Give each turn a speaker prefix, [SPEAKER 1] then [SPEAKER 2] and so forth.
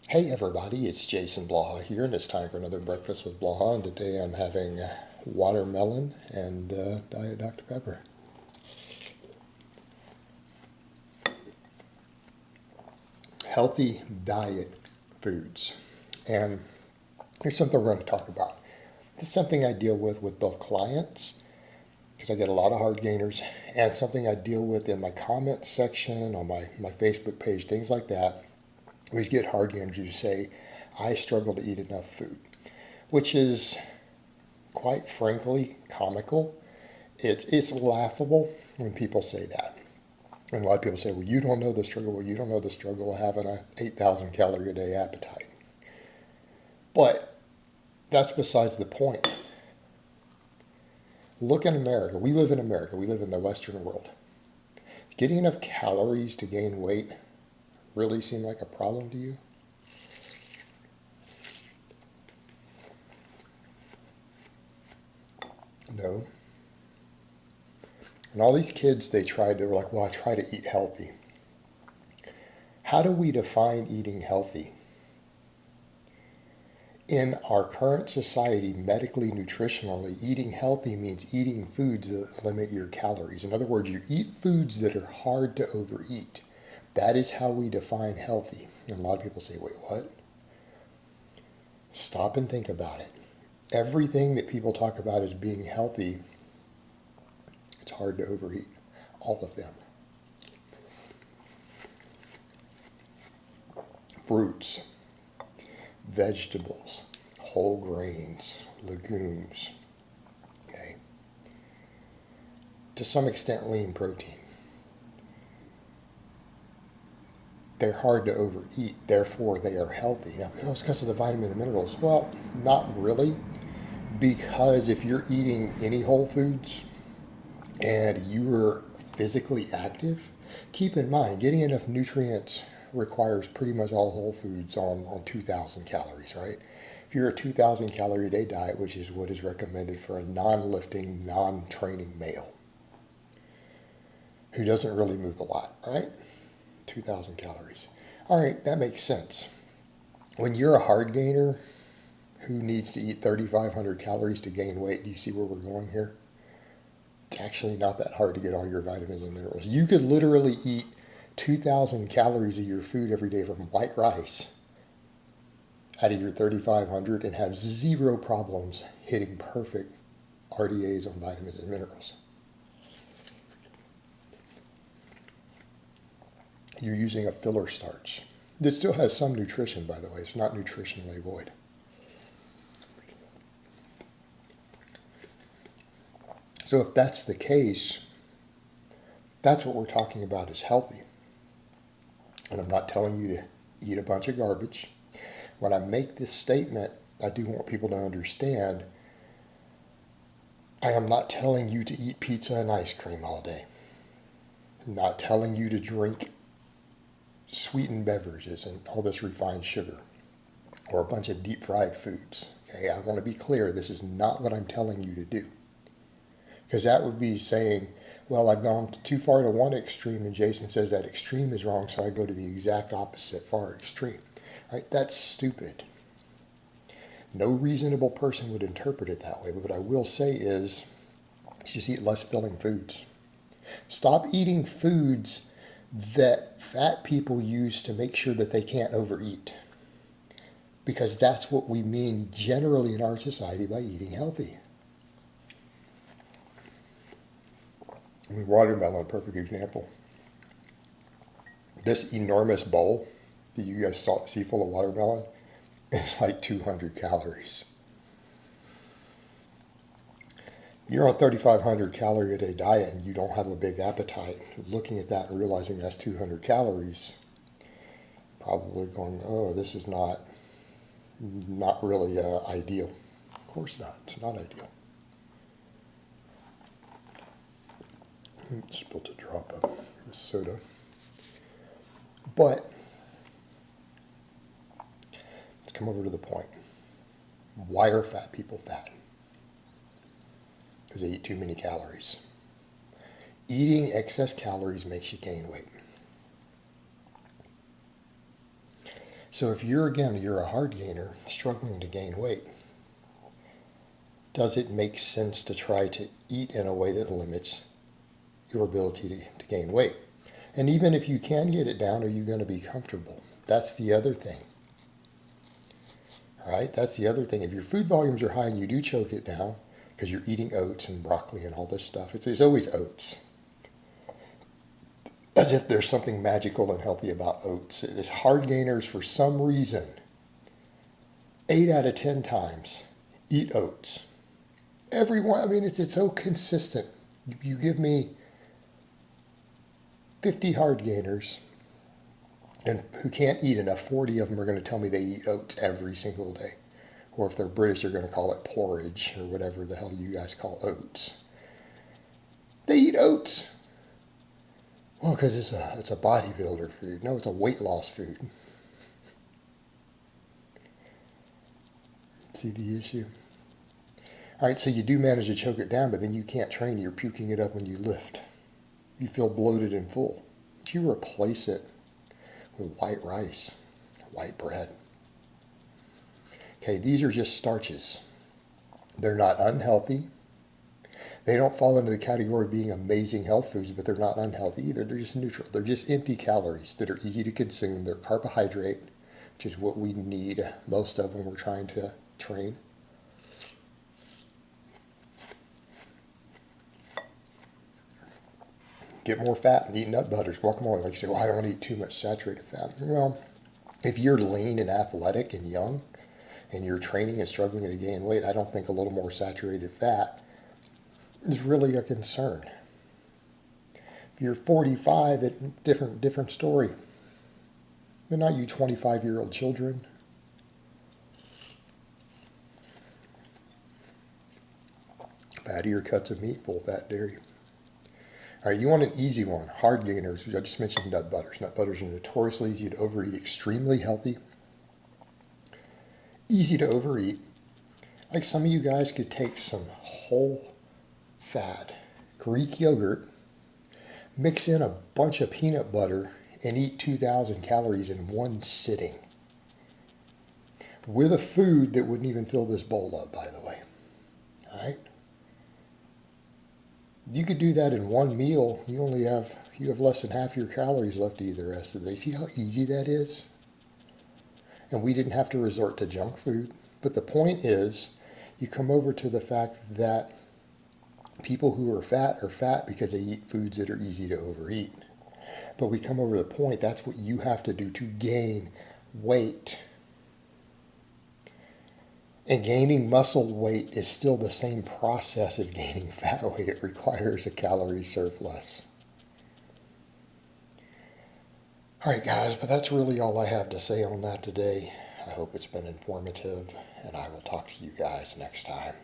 [SPEAKER 1] Hey everybody, it's Jason Blaha here, and it's time for another breakfast with Blaha. And today I'm having watermelon and Diet Dr. Pepper. Healthy diet foods. And here's something we're going to talk about. This is something I deal with both clients, because I get a lot of hard gainers, and something I deal with in my comments section, on my Facebook page, things like that. We get hard gainers who say, I struggle to eat enough food, which is quite frankly comical. It's laughable when people say that. And a lot of people say, well, you don't know the struggle. Well, you don't know the struggle of having a 8,000 calorie a day appetite. But that's besides the point. Look in America. We live in America. We live in the Western world. Getting enough calories to gain weight really seem like a problem to you? No. And all these kids, they were like, well, I try to eat healthy. How do we define eating healthy? In our current society, medically, nutritionally, eating healthy means eating foods that limit your calories. In other words, you eat foods that are hard to overeat. That is how we define healthy. And a lot of people say, wait, what? Stop and think about it. Everything that people talk about as being healthy, it's hard to overeat. All of them. Fruits, vegetables, whole grains, legumes, okay? To some extent, lean protein. They're hard to overeat, therefore they are healthy. Now, it's because of the vitamin and minerals. Well, not really, because if you're eating any whole foods and you're physically active, keep in mind, getting enough nutrients requires pretty much all whole foods on 2,000 calories, right? If you're a 2,000 calorie a day diet, which is what is recommended for a non-lifting, non-training male who doesn't really move a lot, right? 2,000 calories. All right, that makes sense. When you're a hard gainer who needs to eat 3,500 calories to gain weight, do you see where we're going here? It's actually not that hard to get all your vitamins and minerals. You could literally eat 2,000 calories of your food every day from white rice out of your 3,500 and have zero problems hitting perfect RDAs on vitamins and minerals. You're using a filler starch that still has some nutrition, by the way. It's not nutritionally void. So if that's the case, that's what we're talking about as healthy. And I'm not telling you to eat a bunch of garbage. When I make this statement, I do want people to understand I am not telling you to eat pizza and ice cream all day. I'm not telling you to drink sweetened beverages and all this refined sugar or a bunch of deep fried foods. Okay, I want to be clear, this is not what I'm telling you to do. Because that would be saying, well, I've gone too far to one extreme and Jason says that extreme is wrong, so I go to the exact opposite, far extreme. Right? That's stupid. No reasonable person would interpret it that way. But what I will say is, just eat less filling foods. Stop eating foods that fat people use to make sure that they can't overeat. Because that's what we mean generally in our society by eating healthy. I mean, watermelon, perfect example. This enormous bowl that you guys see full of watermelon is like 200 calories. You're on 3,500 calorie a day diet and you don't have a big appetite. Looking at that and realizing that's 200 calories, probably going, oh, this is not really ideal. Of course not. It's not ideal. Spilled a drop of this soda. But let's come over to the point. Why are fat people fat? Because they eat too many calories. Eating excess calories makes you gain weight. So if you're a hard gainer struggling to gain weight, does it make sense to try to eat in a way that limits your ability to gain weight? And even if you can get it down, are you going to be comfortable? That's the other thing. All right, that's the other thing. If your food volumes are high and you do choke it down because you're eating oats and broccoli and all this stuff, it's always oats. As if there's something magical and healthy about oats. It's hard gainers, for some reason, 8 out of 10 times eat oats. Everyone, I mean, it's so consistent. You give me 50 hard gainers, and who can't eat enough, 40 of them are going to tell me they eat oats every single day. Or if they're British, they're going to call it porridge or whatever the hell you guys call oats. They eat oats. Well, because it's a bodybuilder food. No, it's a weight loss food. See the issue? All right, so you do manage to choke it down, but then you can't train. You're puking it up when you lift. You feel bloated and full. But you replace it with white rice, white bread. Okay, these are just starches. They're not unhealthy. They don't fall into the category of being amazing health foods, but they're not unhealthy either. They're just neutral. They're just empty calories that are easy to consume. They're carbohydrate, which is what we need most of when we're trying to train. Get more fat and eat nut butters, guacamole. Like you say, well, I don't want to eat too much saturated fat. Well, if you're lean and athletic and young and you're training and struggling to gain weight, I don't think a little more saturated fat is really a concern. If you're 45, different story. They're not you 25-year-old children. Fattier cuts of meat, full fat dairy. All right, you want an easy one. Hard gainers. I just mentioned nut butters. Nut butters are notoriously easy to overeat, extremely healthy. Easy to overeat. Like some of you guys could take some whole fat Greek yogurt, mix in a bunch of peanut butter, and eat 2,000 calories in one sitting. With a food that wouldn't even fill this bowl up, by the way. All right? You could do that in one meal. You have less than half your calories left to eat the rest of the day. See how easy that is? And we didn't have to resort to junk food. But the point is, you come over to the fact that people who are fat because they eat foods that are easy to overeat. But we come over to the point, that's what you have to do to gain weight. And gaining muscle weight is still the same process as gaining fat weight. It requires a calorie surplus. All right, guys, but that's really all I have to say on that today. I hope it's been informative, and I will talk to you guys next time.